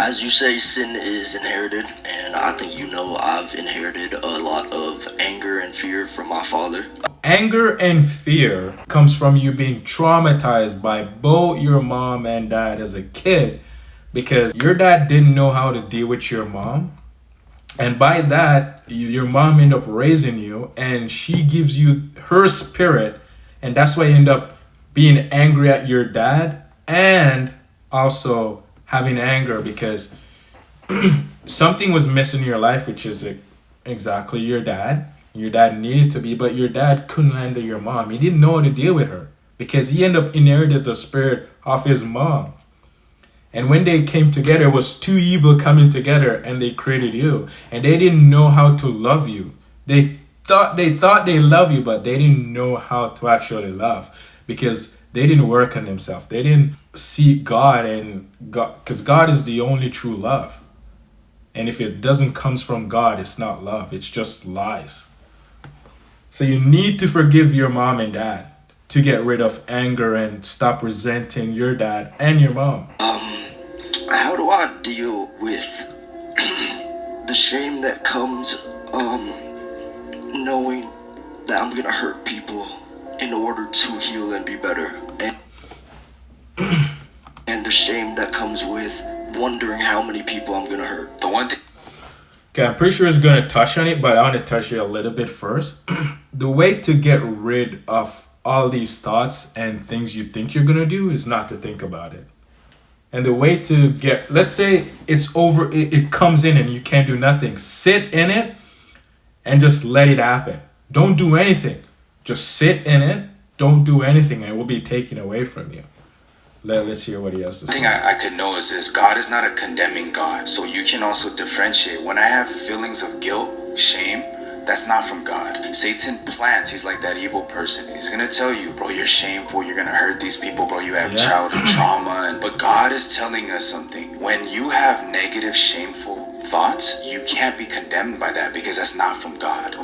As you say, sin is inherited, and I think you know I've inherited a lot of anger and fear from my father. Anger and fear comes from you being traumatized by both your mom and dad as a kid because your dad didn't know how to deal with your mom. And by that, your mom ended up raising you and she gives you her spirit. And that's why you end up being angry at your dad and also having anger because something was missing in your life, which is exactly your dad. Your dad needed to be, but your dad couldn't handle your mom. He didn't know how to deal with her because he ended up inherited the spirit of his mom. And when they came together, it was two evil coming together and they created you. And they didn't know how to love you. They thought they love you, but they didn't know how to actually love because they didn't work on themselves. They didn't seek God and God because God is the only true love. And if it doesn't comes from God, it's not love. It's just lies. So you need to forgive your mom and dad to get rid of anger and stop resenting your dad and your mom. How do I deal with the shame that comes knowing that I'm gonna hurt people in order to heal and be better, and the shame that comes with wondering how many people I'm gonna hurt? The one thing. Okay, I'm pretty sure it's going to touch on it, but I want to touch it a little bit first. The way to get rid of all these thoughts and things you think you're going to do is not to think about it. And the way to get, let's say it's over, it comes in and you can't do nothing. Sit in it and just let it happen. Don't do anything. Just sit in it. Don't do anything and it will be taken away from you. Let's hear what he has to say. The thing I could know is this: God is not a condemning God. So you can also differentiate. When I have feelings of guilt, shame, that's not from God. Satan plants. He's like that evil person. He's going to tell you, bro, you're shameful. You're going to hurt these people, bro. You have childhood trauma. But God is telling us something. When you have negative, shameful thoughts, you can't be condemned by that because that's not from God.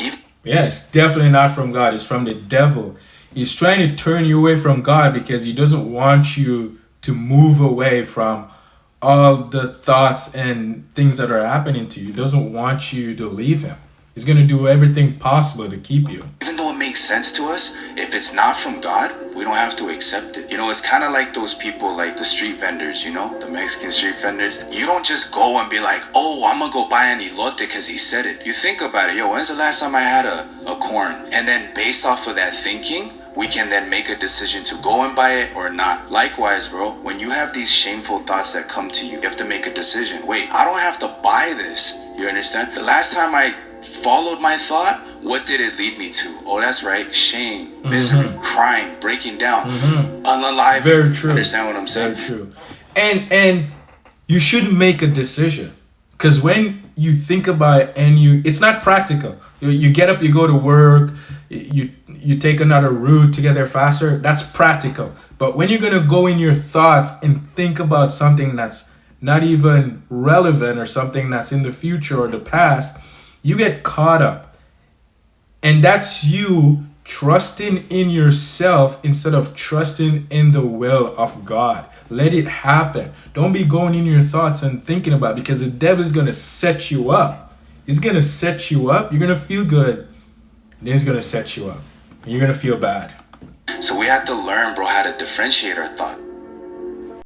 Yeah, it's definitely not from God. It's from the devil. He's trying to turn you away from God because he doesn't want you to move away from all the thoughts and things that are happening to you. He doesn't want you to leave him. He's going to do everything possible to keep you. Even though it makes sense to us, if it's not from God, we don't have to accept it. You know, it's kind of like those people, like the street vendors, you know, the Mexican street vendors. You don't just go and be like, oh, I'm going to go buy an elote because he said it. You think about it. Yo, when's the last time I had a corn? And then based off of that thinking, we can then make a decision to go and buy it or not. Likewise, bro, when you have these shameful thoughts that come to you, you have to make a decision. Wait, I don't have to buy this. You understand? The last time I followed my thought, what did it lead me to? Oh, that's right. Shame, misery, crying, breaking down, unalive. Very true. Understand what I'm saying? Very true. And you should make a decision. Because when you think about it and it's not practical. You get up, you go to work, you take another route to get there faster. That's practical. But when you're going to go in your thoughts and think about something that's not even relevant or something that's in the future or the past, you get caught up. And that's you trusting in yourself instead of trusting in the will of God. Let it happen. Don't be going in your thoughts and thinking about it because the devil is going to set you up. He's going to set you up. You're going to feel good. Then he's going to set you up. And you're going to feel bad. So we have to learn, bro, how to differentiate our thoughts.